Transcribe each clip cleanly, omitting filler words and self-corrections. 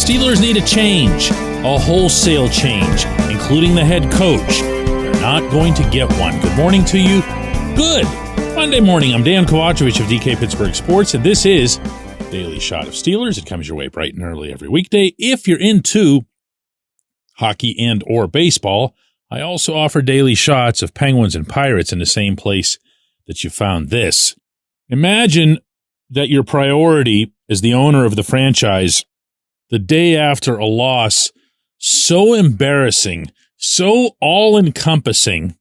Steelers need a change, a wholesale change, including the head coach. They're not going to get one. Good morning to you. Good Monday morning. I'm Dejan Kovacevic of DK Pittsburgh Sports, and this is Daily Shot of Steelers. It comes your way bright and early every weekday. If you're into hockey and or baseball, I also offer daily shots of Penguins and Pirates in the same place that you found this. Imagine that your priority as the owner of the franchise, the day after a loss so embarrassing, so all-encompassing,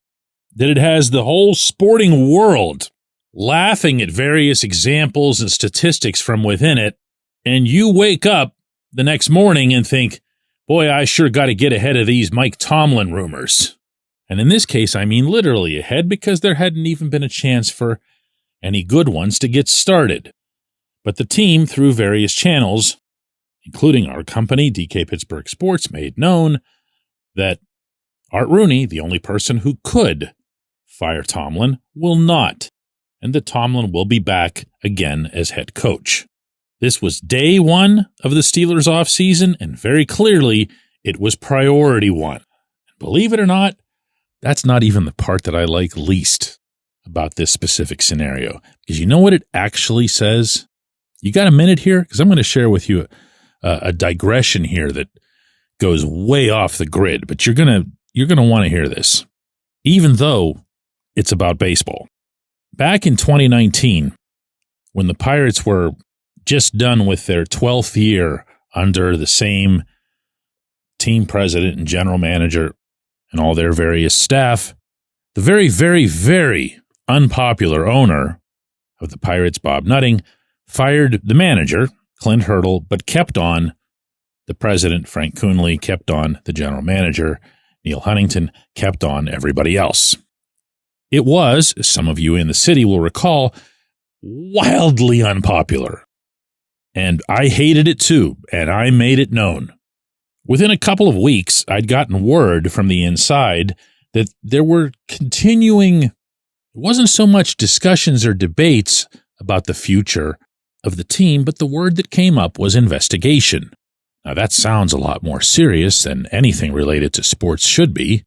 that it has the whole sporting world laughing at various examples and statistics from within it, and you wake up the next morning and think, boy, I sure got to get ahead of these Mike Tomlin rumors. And in this case, I mean literally ahead, because there hadn't even been a chance for any good ones to get started. But the team, through various channels, including our company, DK Pittsburgh Sports, made known that Art Rooney, the only person who could fire Tomlin, will not, and that Tomlin will be back again as head coach. This was day one of the Steelers' offseason, and very clearly, it was priority one. Believe it or not, that's not even the part that I like least about this specific scenario, because you know what it actually says? You got a minute here? Because I'm going to share with you a digression here that goes way off the grid, but you're going to want to hear this, even though it's about baseball. Back in 2019, when the Pirates were just done with their 12th year under the same team president and general manager and all their various staff, the very, very, very unpopular owner of the Pirates, Bob Nutting, fired the manager, Clint Hurdle, but kept on the president, Frank Coonley, kept on the general manager, Neil Huntington, kept on everybody else. It was, as some of you in the city will recall, wildly unpopular. And I hated it too, and I made it known. Within a couple of weeks, I'd gotten word from the inside that there were continuing, it wasn't so much discussions or debates about the future of the team, but the word that came up was investigation. Now that sounds a lot more serious than anything related to sports should be,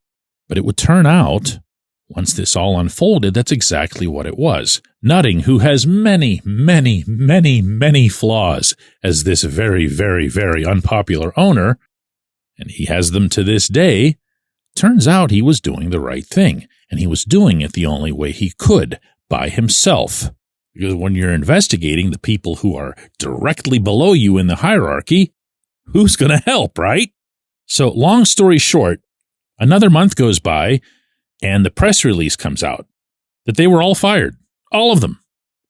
but it would turn out, once this all unfolded, that's exactly what it was. Nutting, who has many, many, many, many flaws as this very, very, very unpopular owner, and he has them to this day, turns out he was doing the right thing, and he was doing it the only way he could, by himself. Because when you're investigating the people who are directly below you in the hierarchy, who's going to help, right? So long story short, another month goes by, and the press release comes out that they were all fired. All of them.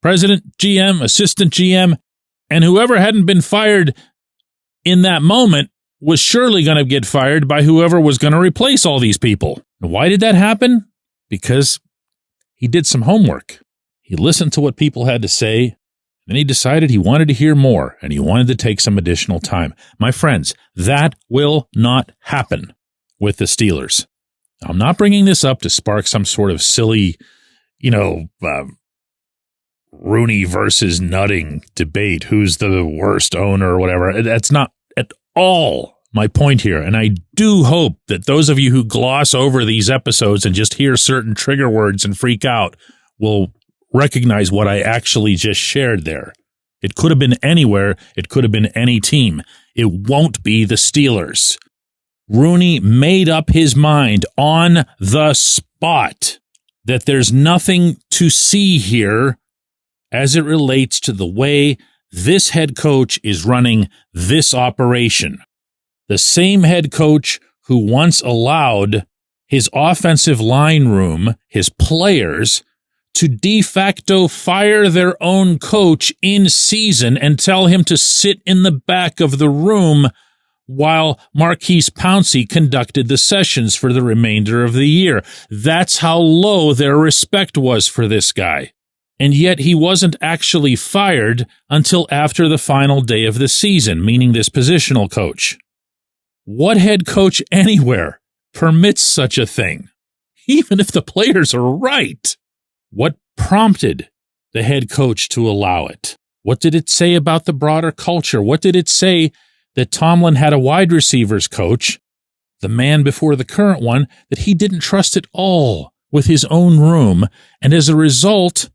President, GM, assistant GM, and whoever hadn't been fired in that moment was surely going to get fired by whoever was going to replace all these people. And why did that happen? Because he did some homework. He listened to what people had to say, and he decided he wanted to hear more, and he wanted to take some additional time. My friends, that will not happen with the Steelers. I'm not bringing this up to spark some sort of silly, Rooney versus Nutting debate, who's the worst owner or whatever. That's not at all my point here. And I do hope that those of you who gloss over these episodes and just hear certain trigger words and freak out will recognize what I actually just shared there. It could have been anywhere. It could have been any team. It won't be the Steelers. Rooney made up his mind on the spot that there's nothing to see here as it relates to the way this head coach is running this operation. The same head coach who once allowed his offensive line room, his players, to de facto fire their own coach in season and tell him to sit in the back of the room while Marquise Pouncey conducted the sessions for the remainder of the year. That's how low their respect was for this guy. And yet he wasn't actually fired until after the final day of the season, meaning this positional coach. What head coach anywhere permits such a thing, even if the players are right? What prompted the head coach to allow it? What did it say about the broader culture? What did it say that Tomlin had a wide receivers coach, the man before the current one, that he didn't trust at all with his own room, and as a result,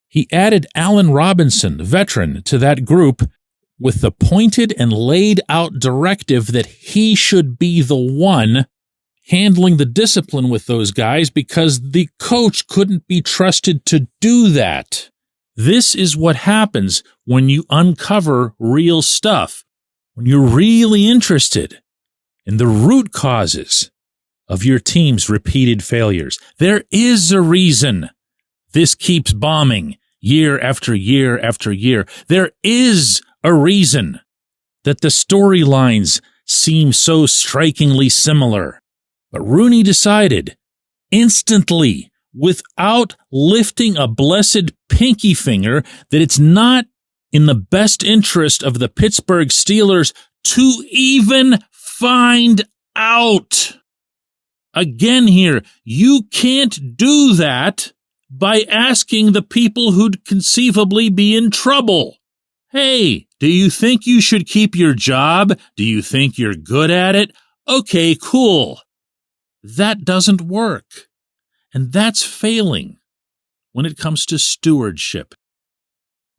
he added Allen Robinson, veteran, to that group with the pointed and laid out directive that he should be the one handling the discipline with those guys because the coach couldn't be trusted to do that. This is what happens when you uncover real stuff, when you're really interested in the root causes of your team's repeated failures. There is a reason this keeps bombing year after year after year. There is a reason that the storylines seem so strikingly similar. But Rooney decided instantly, without lifting a blessed pinky finger, that it's not in the best interest of the Pittsburgh Steelers to even find out. Again here, you can't do that by asking the people who'd conceivably be in trouble. Hey, do you think you should keep your job? Do you think you're good at it? Okay, cool. That doesn't work. And that's failing when it comes to stewardship.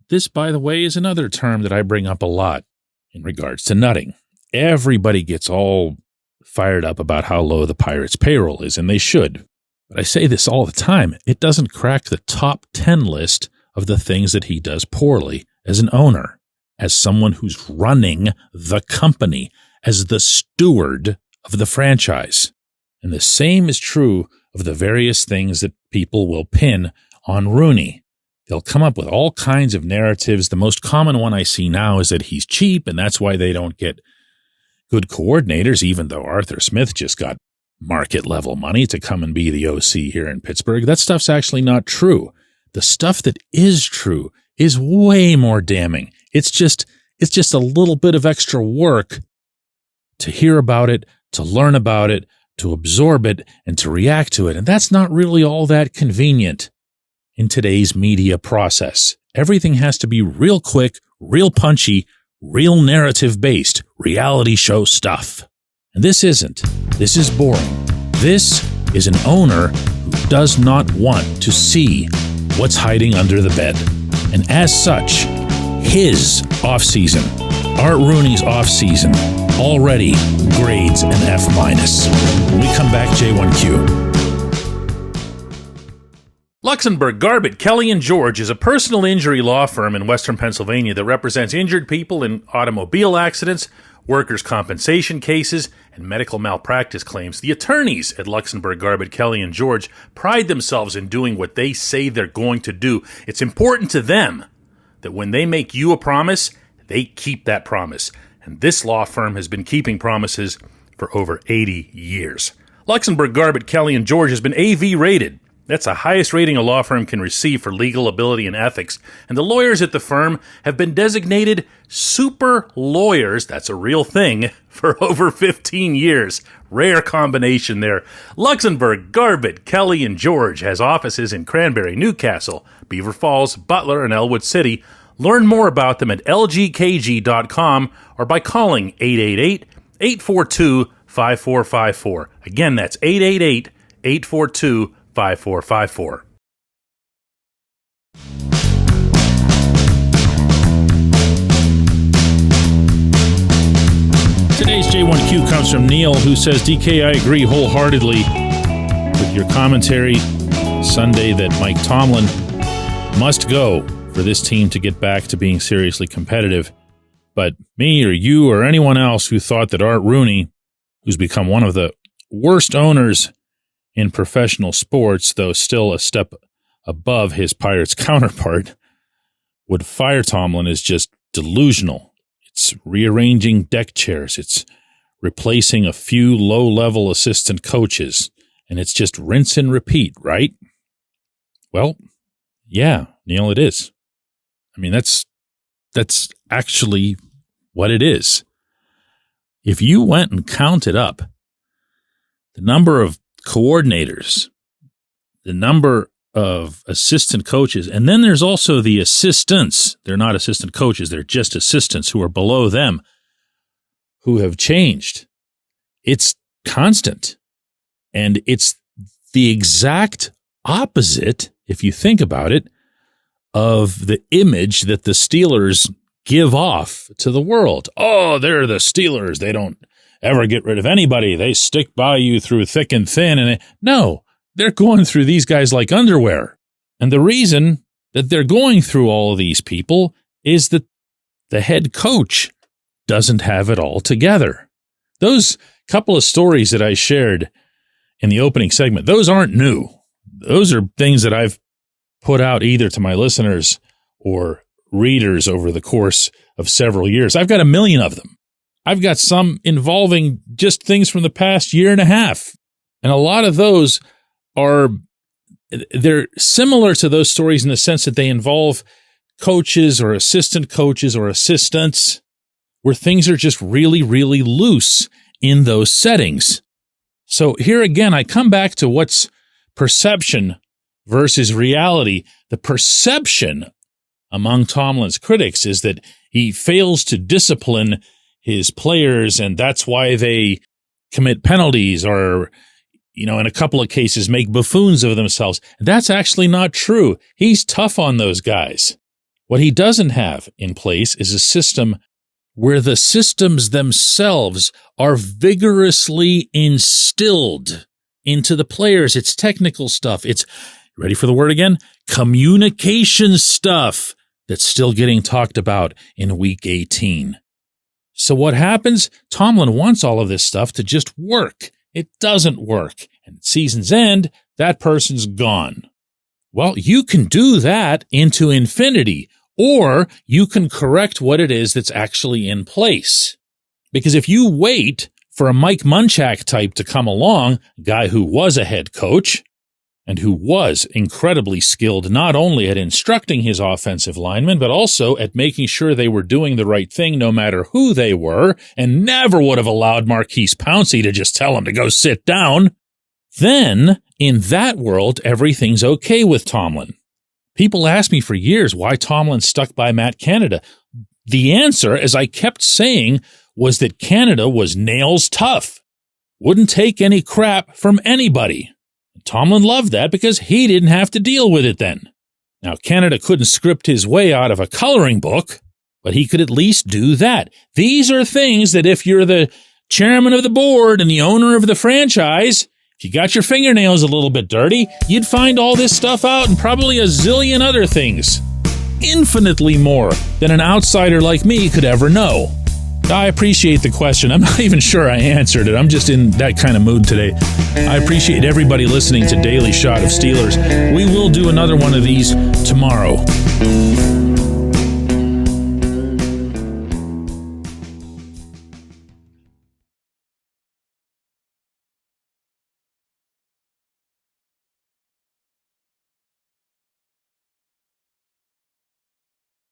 This, by the way, is another term that I bring up a lot in regards to nutting. Everybody gets all fired up about how low the Pirates' payroll is, and they should. But I say this all the time. It doesn't crack the top 10 list of the things that he does poorly as an owner, as someone who's running the company, as the steward of the franchise. And the same is true of the various things that people will pin on Rooney. They'll come up with all kinds of narratives. The most common one I see now is that he's cheap, and that's why they don't get good coordinators, even though Arthur Smith just got market-level money to come and be the OC here in Pittsburgh. That stuff's actually not true. The stuff that is true is way more damning. It's just a little bit of extra work to hear about it, to learn about it, to absorb it, and to react to it. And that's not really all that convenient in today's media process. Everything has to be real quick, real punchy, real narrative-based, reality show stuff. And this isn't. This is boring. This is an owner who does not want to see what's hiding under the bed. And as such, his offseason, Art Rooney's offseason, already grades an F-. When we come back, J1Q. Luxembourg, Garbett, Kelly & George is a personal injury law firm in Western Pennsylvania that represents injured people in automobile accidents, workers' compensation cases, and medical malpractice claims. The attorneys at Luxembourg, Garbett, Kelly & George pride themselves in doing what they say they're going to do. It's important to them that when they make you a promise, they keep that promise. And this law firm has been keeping promises for over 80 years. Luxembourg, Garbett, Kelly & George has been AV rated. That's the highest rating a law firm can receive for legal ability and ethics. And the lawyers at the firm have been designated super lawyers, that's a real thing, for over 15 years. Rare combination there. Luxembourg, Garbett, Kelly & George has offices in Cranberry, Newcastle, Beaver Falls, Butler, and Elwood City. Learn more about them at lgkg.com or by calling 888-842-5454. Again, that's 888-842-5454. Today's J1Q comes from Neil, who says, DK, I agree wholeheartedly with your commentary Sunday that Mike Tomlin must go for this team to get back to being seriously competitive. But me or you or anyone else who thought that Art Rooney, who's become one of the worst owners in professional sports, though still a step above his Pirates counterpart, would fire Tomlin is just delusional. It's rearranging deck chairs. It's replacing a few low-level assistant coaches. And it's just rinse and repeat, right? Well, yeah, Neil, it is. I mean, that's actually what it is. If you went and counted up the number of coordinators, the number of assistant coaches, and then there's also the assistants. They're not assistant coaches. They're just assistants who are below them. who have changed. It's constant. And it's the exact opposite, if you think about it, of the image that the Steelers give off to the world. Oh, they're the Steelers. They don't ever get rid of anybody. They stick by you through thick and thin. And no, they're going through these guys like underwear. And the reason that they're going through all of these people is that the head coach doesn't have it all together. Those couple of stories that I shared in the opening segment, those aren't new. Those are things that I've put out either to my listeners or readers over the course of several years. I've got a million of them. I've got some involving just things from the past year and a half. And a lot of those they're similar to those stories in the sense that they involve coaches or assistant coaches or assistants where things are just really, really loose in those settings. So here again, I come back to what's perception versus reality. The perception among Tomlin's critics is that he fails to discipline his players, and that's why they commit penalties or, in a couple of cases, make buffoons of themselves. That's actually not true. He's tough on those guys. What he doesn't have in place is a system where the systems themselves are vigorously instilled into the players. It's technical stuff. It's, ready for the word again? Communication stuff that's still getting talked about in week 18. So what happens? Tomlin wants all of this stuff to just work. It doesn't work. And at season's end, that person's gone. Well, you can do that into infinity, or you can correct what it is that's actually in place. Because if you wait for a Mike Munchak type to come along, a guy who was a head coach and who was incredibly skilled not only at instructing his offensive linemen, but also at making sure they were doing the right thing no matter who they were, and never would have allowed Marquise Pouncey to just tell him to go sit down, then in that world, everything's okay with Tomlin. People asked me for years why Tomlin stuck by Matt Canada. The answer, as I kept saying, was that Canada was nails tough, wouldn't take any crap from anybody. Tomlin loved that because he didn't have to deal with it then. Now, Canada couldn't script his way out of a coloring book, but he could at least do that. These are things that if you're the chairman of the board and the owner of the franchise, if you got your fingernails a little bit dirty, you'd find all this stuff out and probably a zillion other things. Infinitely more than an outsider like me could ever know. I appreciate the question. I'm not even sure I answered it. I'm just in that kind of mood today. I appreciate everybody listening to Daily Shot of Steelers. We will do another one of these tomorrow.